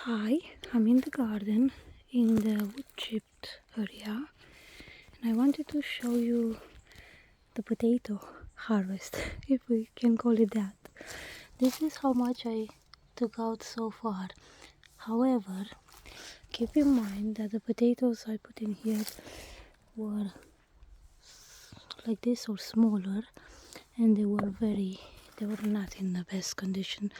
Hi, I'm in the garden in the woodchipped area, and I wanted to show you the potato harvest, if we can call it that. This is how much I took out so far. However, keep in mind that the potatoes I put in here were like this or smaller, and they were not in the best condition.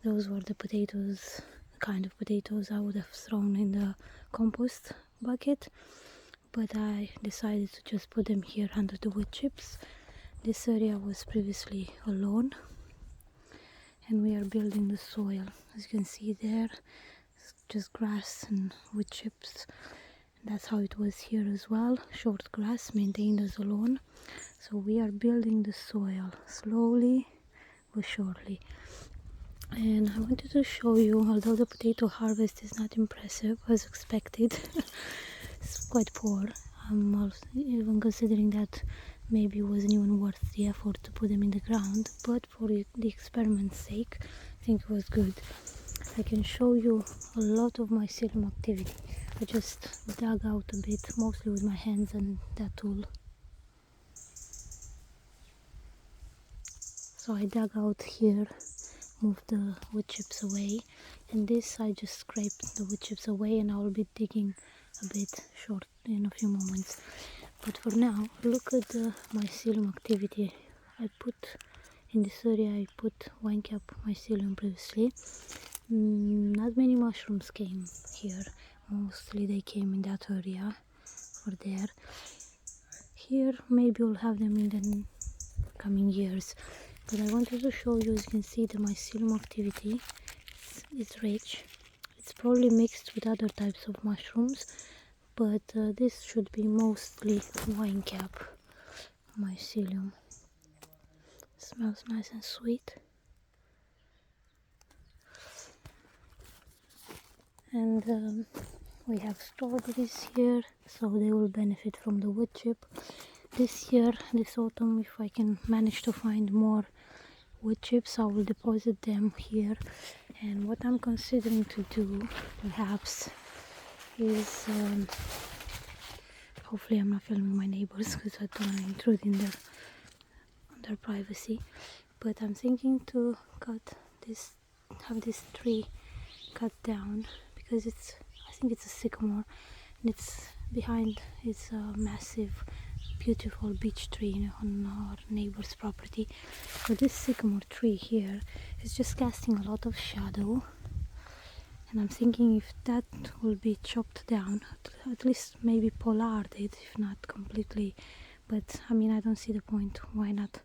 Those were the potatoes, kind of potatoes I would have thrown in the compost bucket, but I decided to just put them here under the wood chips. This area was previously a lawn, and we are building the soil. As you can see there, it's just grass and wood chips. That's how it was here as well, short grass maintained as a lawn. So we are building the soil slowly but surely. And I wanted to show you, although the potato harvest is not impressive as expected, it's quite poor. I'm also even considering that maybe it wasn't even worth the effort to put them in the ground, but for the experiment's sake, I think it was good. I can show you a lot of my psyllium activity. I just dug out a bit, mostly with my hands and that tool. So I dug out here, moved the wood chips away, and this I just scraped the wood chips away, and I will be digging a bit short in a few moments. But for now, look at my psyllium activity. I put in this area, I put wine cap mycelium previously. Not many mushrooms came here, mostly they came in that area or there. Here maybe we'll have them in the coming years, but I wanted to show you, as you can see, the mycelium activity is rich. It's probably mixed with other types of mushrooms, but this should be mostly wine cap mycelium. Smells nice and sweet. And we have strawberries here, so they will benefit from the wood chip. This year, this autumn, if I can manage to find more wood chips, I will deposit them here. And what I'm considering to do, perhaps, is hopefully I'm not filming my neighbors because I don't want to intrude in their privacy. But I'm thinking to have this tree cut down, because I think it's a sycamore, and it's behind is a massive, beautiful beech tree on our neighbor's property. But this sycamore tree here is just casting a lot of shadow, and I'm thinking if that will be chopped down, at least maybe pollarded, if not completely. But I mean, I don't see the point. Why not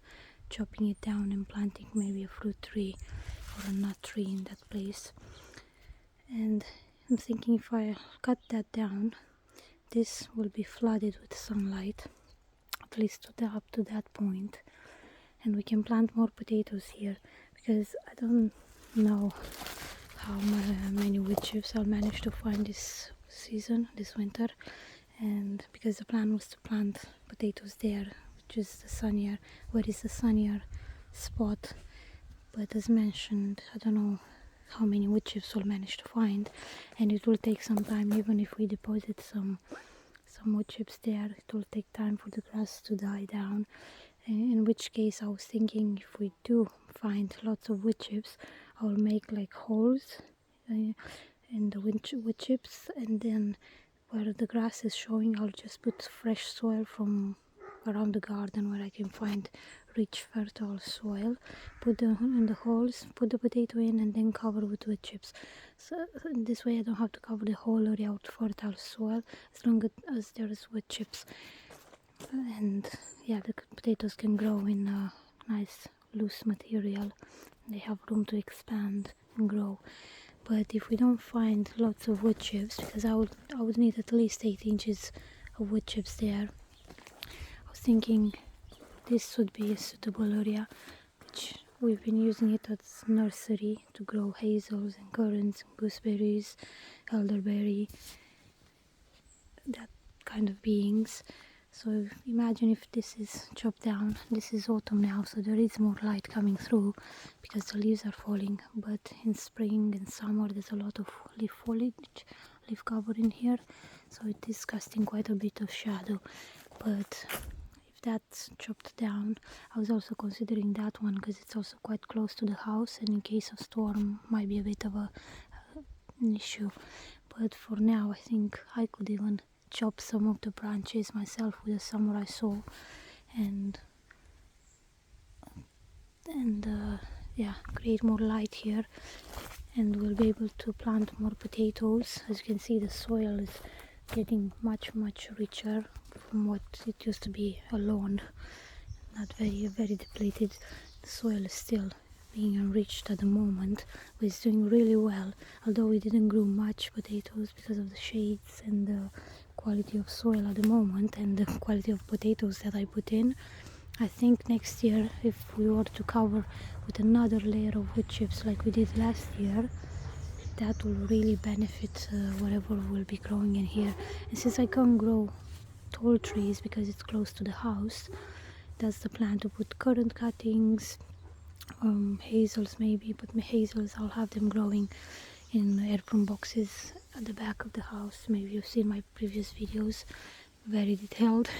chopping it down and planting maybe a fruit tree or a nut tree in that place? And I'm thinking if I cut that down, this will be flooded with sunlight, at least up to that point, and we can plant more potatoes here, because I don't know how many wood chips I'll manage to find this season, this winter, and because the plan was to plant potatoes there, which is the sunnier, where is the sunnier spot. But as mentioned, I don't know how many wood chips we'll manage to find, and it will take some time. Even if we deposit some wood chips there, it will take time for the grass to die down, in which case I was thinking, if we do find lots of wood chips, I'll make like holes in the wood chips, and then where the grass is showing, I'll just put fresh soil from around the garden where I can find rich fertile soil, put them in the holes, put the potato in, and then cover with wood chips. So this way I don't have to cover the whole area with fertile soil, as long as there is wood chips. And yeah, the potatoes can grow in a nice loose material. They have room to expand and grow. But if we don't find lots of wood chips, because I would need at least 8 inches of wood chips there, I was thinking this would be a suitable area, which we've been using it as nursery to grow hazels and currants and gooseberries, elderberry, that kind of beings. So imagine if this is chopped down. This is autumn now, so there is more light coming through because the leaves are falling. But in spring and summer there's a lot of leaf foliage, leaf cover in here, so it is casting quite a bit of shadow. But if that's chopped down, I was also considering that one because it's also quite close to the house, and in case of storm might be a bit of an issue. But for now I think I could even chop some of the branches myself with a samurai saw and yeah, create more light here, and we'll be able to plant more potatoes. As you can see, the soil is getting much richer from what it used to be, a lawn, not very depleted. The soil is still being enriched at the moment, but it's doing really well, although we didn't grow much potatoes because of the shades and the quality of soil at the moment and the quality of potatoes that I put in. I think next year, if we were to cover with another layer of wood chips like we did last year, that will really benefit whatever will be growing in here. And since I can't grow tall trees because it's close to the house, that's the plan, to put currant cuttings, hazels maybe, but hazels I'll have them growing in airplane boxes at the back of the house. Maybe you've seen my previous videos, very detailed.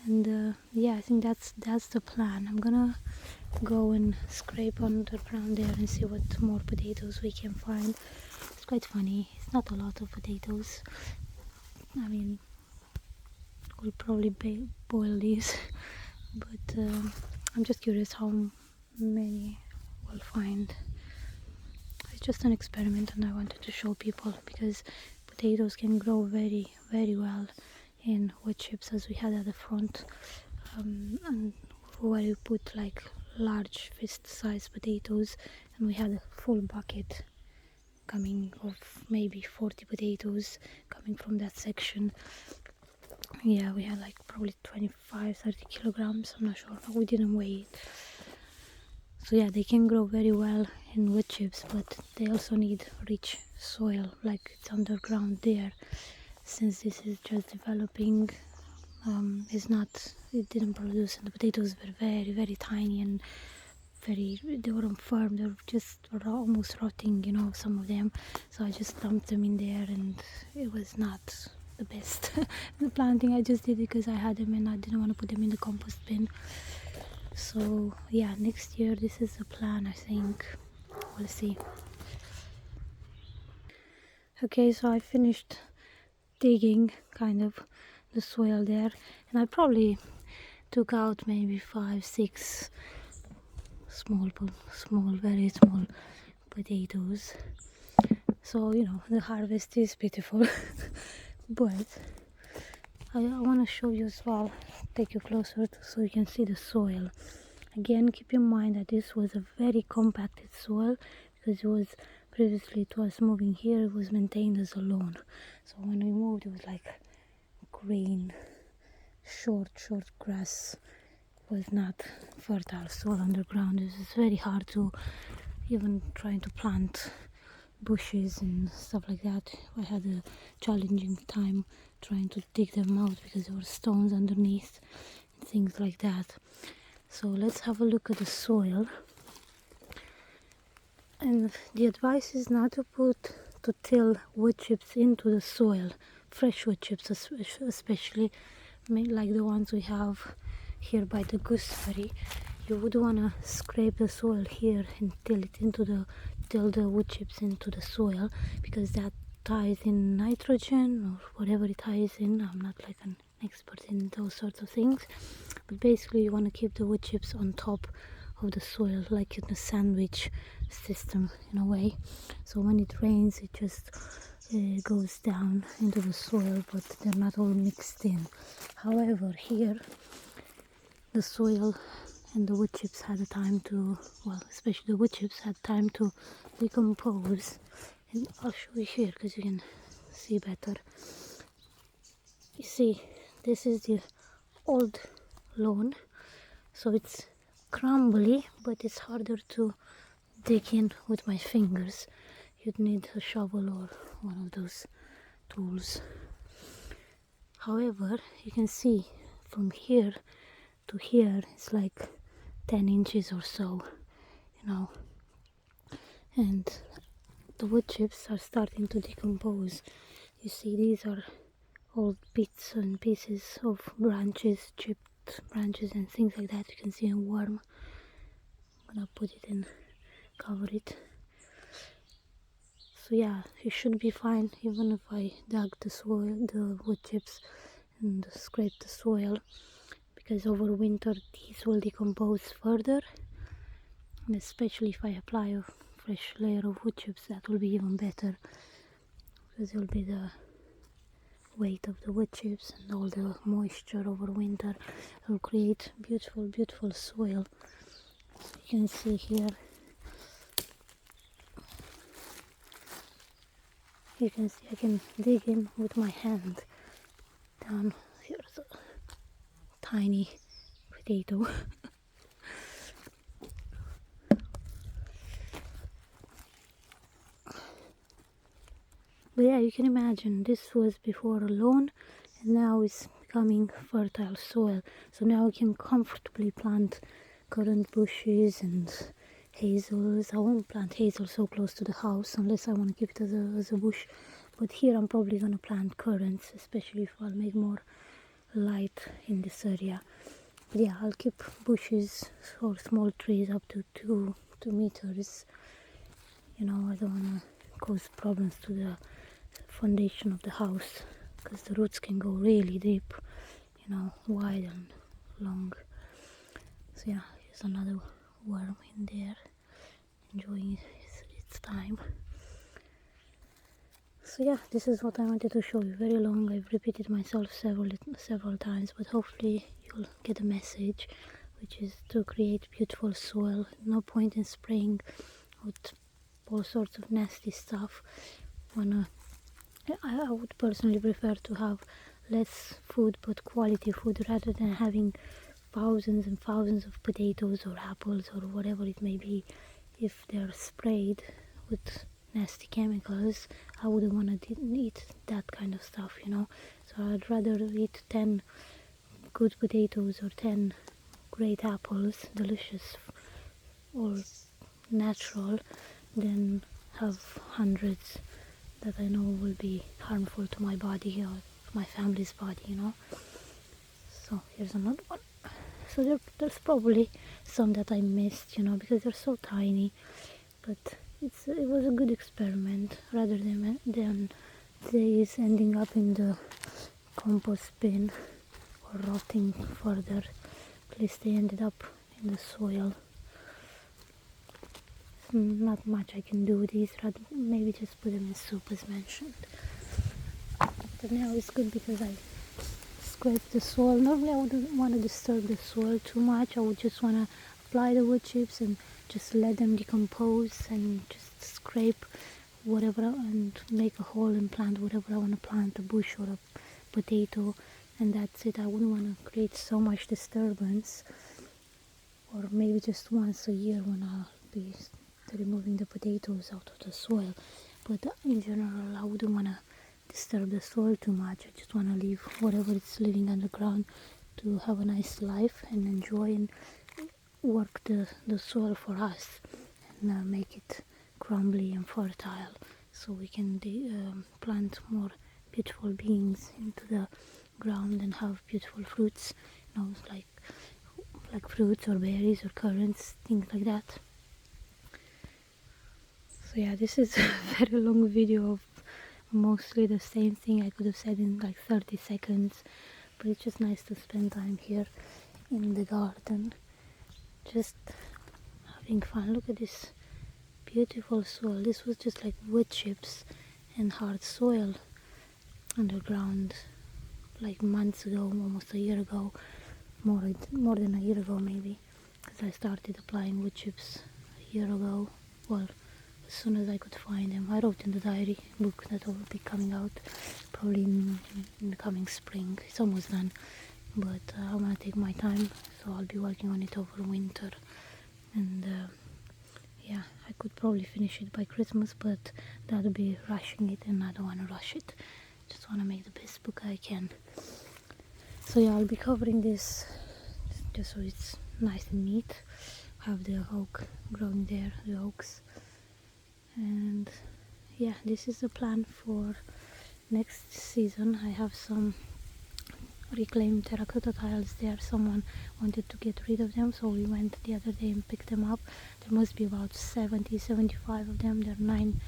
And yeah, I think that's the plan. I'm gonna go and scrape underground there and see what more potatoes we can find. It's quite funny, it's not a lot of potatoes. I mean, we'll probably boil these but I'm just curious how many we'll find. It's just an experiment and I wanted to show people, because potatoes can grow very well in wood chips, as we had at the front, and where you put like large fist-sized potatoes, and we had a full bucket coming of maybe 40 potatoes coming from that section. Yeah, we had like probably 25-30 kilograms, I'm not sure, we didn't weigh it. So yeah, they can grow very well in wood chips, but they also need rich soil, like it's underground there. Since this is just developing, it didn't produce, and the potatoes were very tiny and they weren't firm, they were just almost rotting, you know, some of them. So I just dumped them in there and it was not the best. The planting I just did because I had them and I didn't want to put them in the compost bin. So yeah, next year this is the plan, I think. We'll see. Okay, so I finished digging kind of the soil there, and I probably took out maybe 5-6 very small potatoes. So you know, the harvest is pitiful. But I want to show you as well, take you closer so you can see the soil. Again, keep in mind that this was a very compacted soil, because it was previously, it was moving here, it was maintained as a lawn. So when we moved, it was like green, short grass. It was not fertile soil underground. It was very hard to even try to plant bushes and stuff like that. I had a challenging time trying to dig them out because there were stones underneath and things like that. So let's have a look at the soil. And the advice is not to till wood chips into the soil, fresh wood chips especially, like the ones we have here by the gooseberry. You would want to scrape the soil here and till the wood chips into the soil, because that ties in nitrogen or whatever it ties in. I'm not like an expert in those sorts of things, but basically you want to keep the wood chips on top of the soil, like in a sandwich system in a way. So when it rains, it just goes down into the soil, but they're not all mixed in. However, here the soil and the wood chips had a time to, well, especially the wood chips had time to decompose. And I'll show you here because you can see better. You see, this is the old lawn, so it's crumbly, but it's harder to dig in with my fingers. You'd need a shovel or one of those tools. However, you can see from here to here it's like 10 inches or so, you know, and the wood chips are starting to decompose. You see, these are all bits and pieces of branches, chipped branches and things like that. You can see a worm. I'm gonna put it and cover it. So yeah, it should be fine even if I dug the soil, the wood chips, and scrape the soil, because over winter these will decompose further, and especially if I apply a fresh layer of wood chips, that will be even better, because it will be the weight of the wood chips and all the moisture over winter will create beautiful soil. You can see here, you can see I can dig in with my hand. Down here's a tiny potato. But yeah, you can imagine this was before a lawn and now it's becoming fertile soil. So now I can comfortably plant currant bushes and hazels. I won't plant hazel so close to the house unless I want to keep it as a bush. But here I'm probably going to plant currants, especially if I'll make more light in this area. But yeah, I'll keep bushes or small trees up to 2 meters. You know, I don't want to cause problems to the foundation of the house, because the roots can go really deep, you know, wide and long. So yeah, here's another worm in there, enjoying its time. So yeah, this is what I wanted to show you. Very long, I've repeated myself several times, but hopefully you'll get a message, which is to create beautiful soil. No point in spraying with all sorts of nasty stuff. I would personally prefer to have less food but quality food, rather than having thousands and thousands of potatoes or apples or whatever it may be. If they're sprayed with nasty chemicals, I wouldn't want to eat that kind of stuff, you know. So I'd rather eat 10 good potatoes or 10 great apples, delicious or natural, than have hundreds that I know will be harmful to my body or my family's body, you know. So here's another one. So there's probably some that I missed, you know, because they're so tiny, but it was a good experiment, rather than these ending up in the compost bin or rotting further. At least they ended up in the soil. Not much I can do with these, maybe just put them in soup as mentioned. But now it's good because I scraped the soil. Normally I wouldn't want to disturb the soil too much. I would just want to apply the wood chips and just let them decompose and just scrape whatever and make a hole and plant whatever I want to plant, a bush or a potato, and that's it. I wouldn't want to create so much disturbance. Or maybe just once a year when I'll be removing the potatoes out of the soil. But in general, I wouldn't want to disturb the soil too much. I just want to leave whatever is living underground to have a nice life and enjoy and work the soil for us, and make it crumbly and fertile, so we can plant more beautiful beings into the ground and have beautiful fruits, you know, like fruits or berries or currants, things like that. So yeah, this is a very long video of mostly the same thing I could have said in like 30 seconds, but it's just nice to spend time here in the garden, just having fun. Look at this beautiful soil. This was just like wood chips and hard soil underground like months ago, almost a year ago, more than a year ago maybe, because I started applying wood chips a year ago. Well, as soon as I could find them. I wrote in the diary book that will be coming out probably in the coming spring. It's almost done, but I'm gonna take my time, so I'll be working on it over winter. And yeah, I could probably finish it by Christmas, but that would be rushing it, and I don't want to rush it. Just want to make the best book I can. So yeah, I'll be covering this just so it's nice and neat. Have the oak growing there, the oaks. And yeah, this is the plan for next season. I have some reclaimed terracotta tiles there. Someone wanted to get rid of them, so we went the other day and picked them up. There must be about 75 of them. They're 9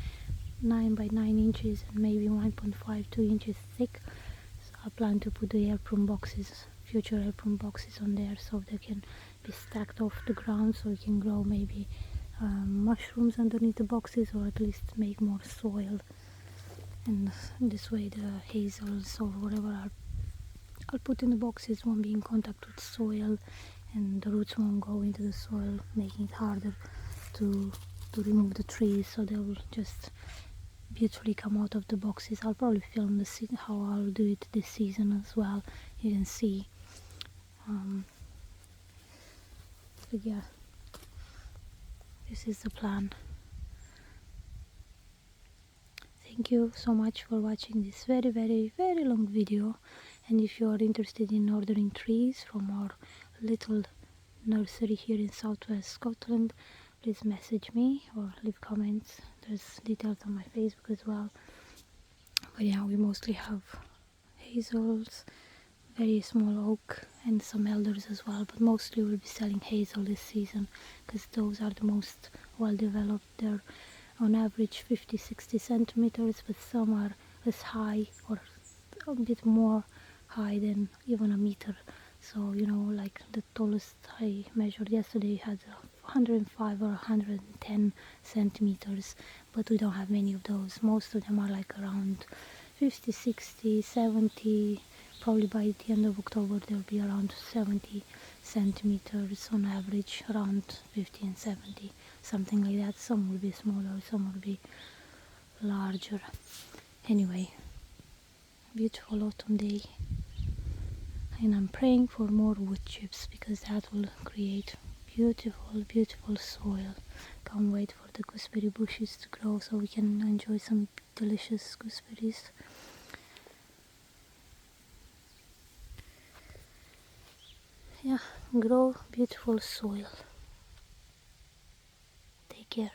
by 9 inches and maybe 1.5-2 inches thick. So I plan to put the airproof boxes, future airproof boxes on there, so they can be stacked off the ground, so we can grow maybe mushrooms underneath the boxes, or at least make more soil. And this way the hazels or whatever I'll put in the boxes won't be in contact with soil, and the roots won't go into the soil, making it harder to remove the trees, so they will just beautifully come out of the boxes. I'll probably film how I'll do it this season as well. You can see. But yeah, this is the plan. Thank you so much for watching this very, very, very long video. And if you are interested in ordering trees from our little nursery here in southwest Scotland, please message me or leave comments. There's details on my Facebook as well. But yeah, we mostly have hazels, very small oak, and some elders as well, but mostly we'll be selling hazel this season because those are the most well developed. They're on average 50-60 centimeters, but some are as high or a bit more high than even a meter. So, you know, like the tallest I measured yesterday had 105 or 110 centimeters, but we don't have many of those. Most of them are like around 50, 60, 70. Probably by the end of October there'll be around 70 centimeters on average, around 50 and 70, something like that. Some will be smaller, some will be larger. Anyway, beautiful autumn day, and I'm praying for more wood chips because that will create beautiful, beautiful soil. Can't wait for the gooseberry bushes to grow so we can enjoy some delicious gooseberries. Yeah, grow beautiful soil. Take care.